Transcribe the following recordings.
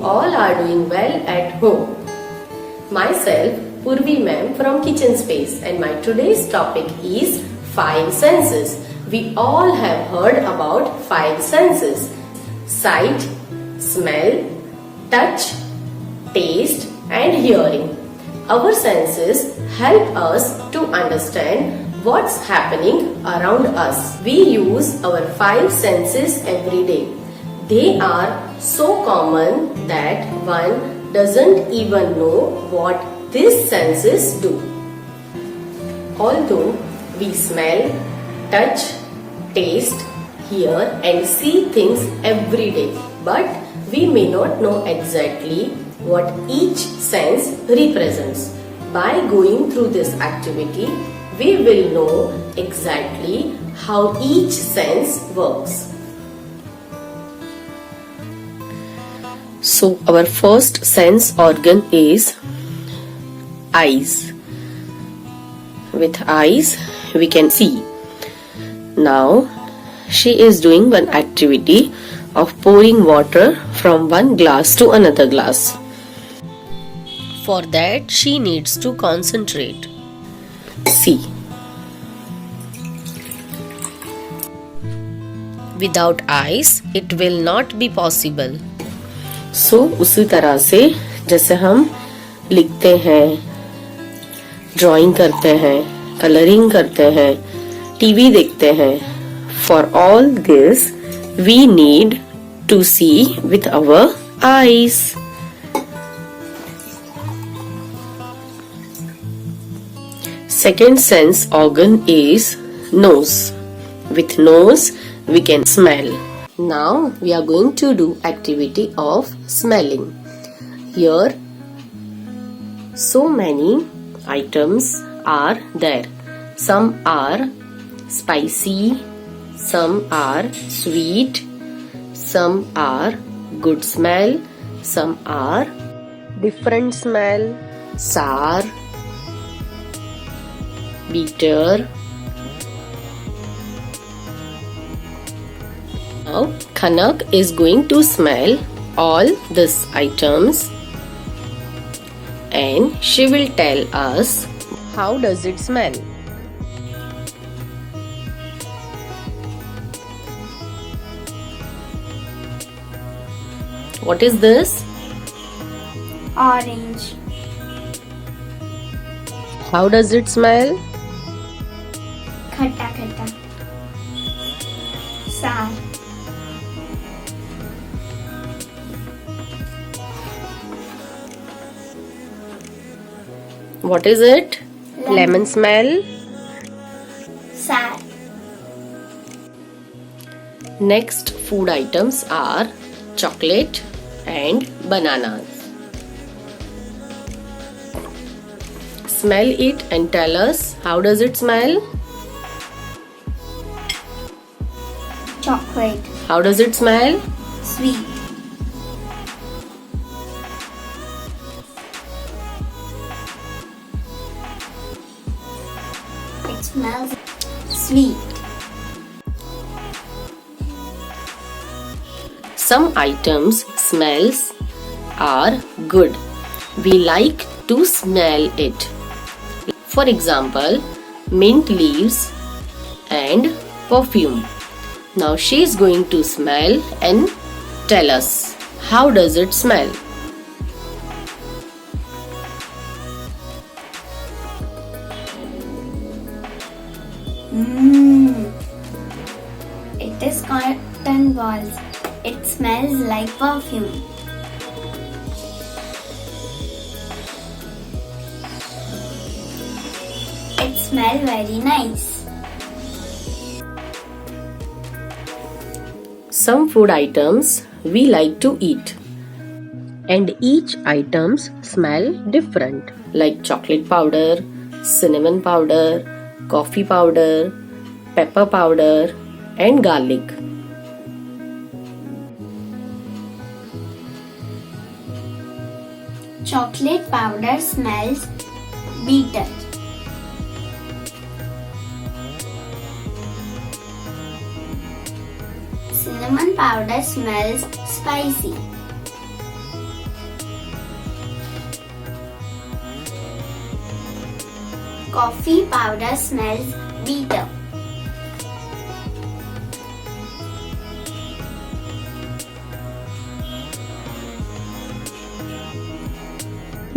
you all are doing well at home. Myself, Purvi ma'am from Kitchen Space, and my today's topic is 5 senses. We all have heard about 5 senses: sight, smell, touch, taste and hearing. Our senses help us to understand what's happening around us. We use our 5 senses every day. They are so common that one doesn't even know what these senses do. Although we smell, touch, taste, hear and see things every day, but we may not know exactly what each sense represents. By going through this activity, we will know exactly how each sense works. So our first sense organ is eyes. With eyes we can see. Now she is doing one activity of pouring water from one glass to another glass. For that she needs to concentrate. See. Without eyes it will not be possible. So उसी तरह से जैसे हम लिखते हैं, drawing करते हैं, colouring करते हैं, टीवी देखते हैं, for all this we need to see with our eyes. Second sense organ is nose. With nose we can smell. Now we are going to do activity of smelling. Here so many items are there. Some are spicy, some are sweet, some are good smell, some are different smell, sour, bitter. Now Kanak is going to smell all these items and she will tell us how does it smell. What is this? Orange. How does it smell? Khata khata. Sour. What is it? Lemon smell. Sour. Next food items are chocolate and bananas. Smell it and tell us how does it smell? Chocolate. How does it smell? Sweet. It smells sweet. Some items smells are good. We like to smell it. For example, mint leaves and perfume. Now she is going to smell and tell us how does it smell. It is cotton balls. It smells like perfume. It smells very nice. Some food items we like to eat, and each items smell different, like chocolate powder, cinnamon powder, coffee powder, pepper powder and garlic. Chocolate powder smells bitter. Cinnamon powder smells spicy. Coffee powder smells bitter.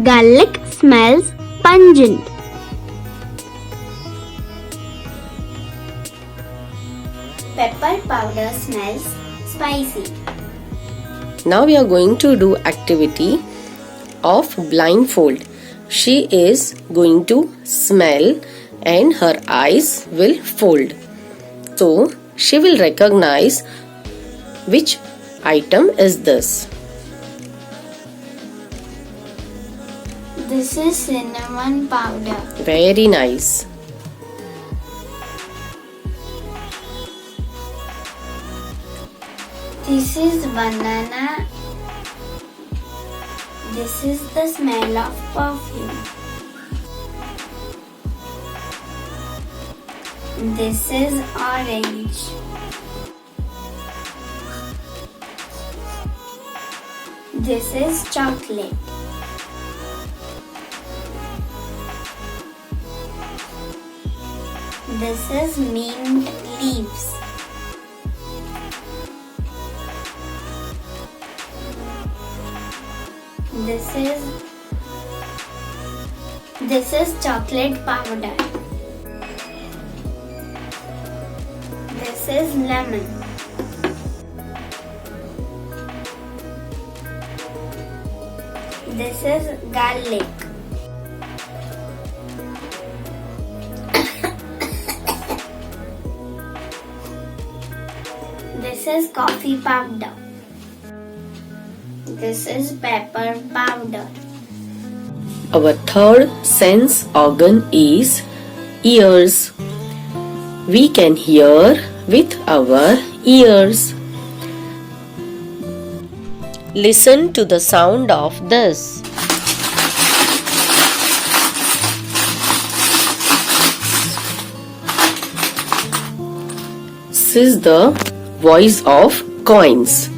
Garlic smells pungent. Pepper powder smells spicy. Now we are going to do activity of blindfold. She is going to smell and her eyes will fold. So she will recognize which item is this. This is cinnamon powder. Very nice. This is banana. This is the smell of perfume. This is orange. This is chocolate. This is mint leaves. This is chocolate powder. This is lemon. This is garlic. This is coffee powder. This is pepper powder. Our third sense organ is ears. We can hear with our ears. Listen to the sound of this. This is the voice of coins.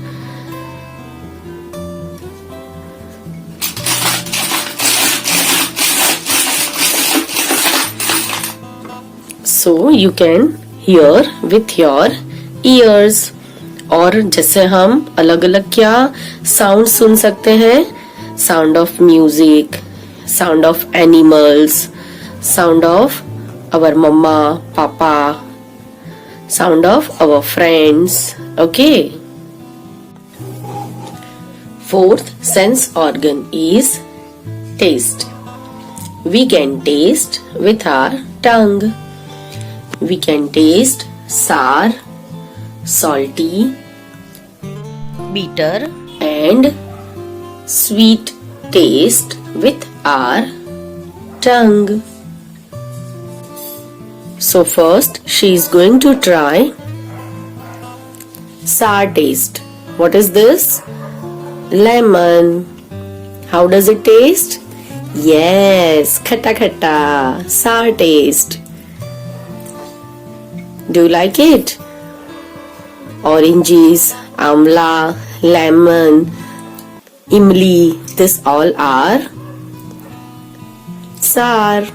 So you can hear with your ears. और जैसे हम अलग अलग क्या sound सुन सकते हैं, sound of music, sound of animals, sound of our मम्मा पापा, sound of our friends. Okay. Fourth sense organ is taste. We can taste with our tongue. We can taste sour, salty, bitter and sweet taste with our tongue. So first she is going to try sour taste. What is this? Lemon. How does it taste? Yes, khata khata, sour taste. Do you like it? Oranges, amla, lemon, imli, this all are sour.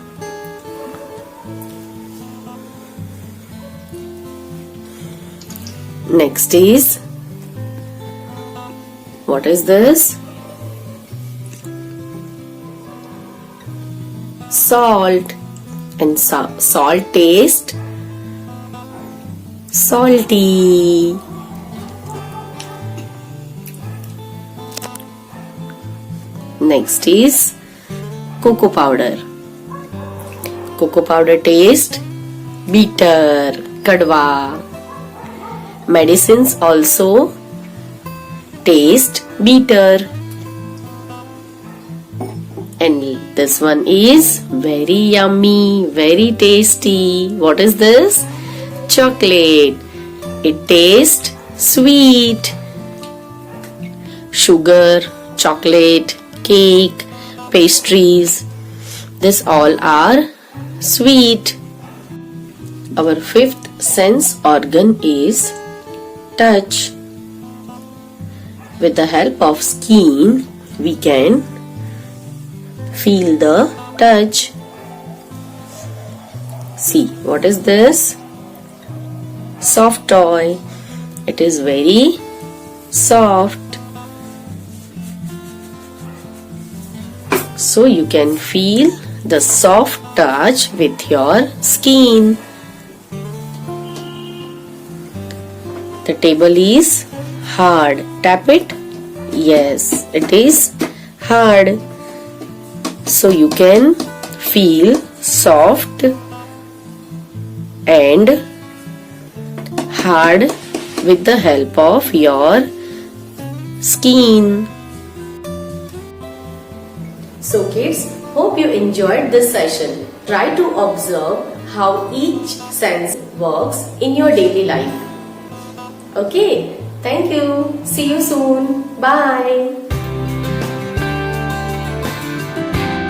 Next is, what is this? Salt. And salt taste salty. Next is cocoa powder. Cocoa powder taste bitter, kadwa. Medicines also taste bitter. And this one is very yummy, very tasty. What is this? Chocolate. It tastes sweet. Sugar, chocolate, cake, pastries, this all are sweet. Our fifth sense organ is touch. With the help of skin, we can feel the touch. See, what is this? Soft toy. It is very soft. So you can feel the soft touch with your skin. The table is hard. Tap it. Yes, it is hard. So you can feel soft and hard with the help of your skin. So kids, hope you enjoyed this session. Try to observe how each sense works in your daily life. Okay, thank you. See you soon. Bye.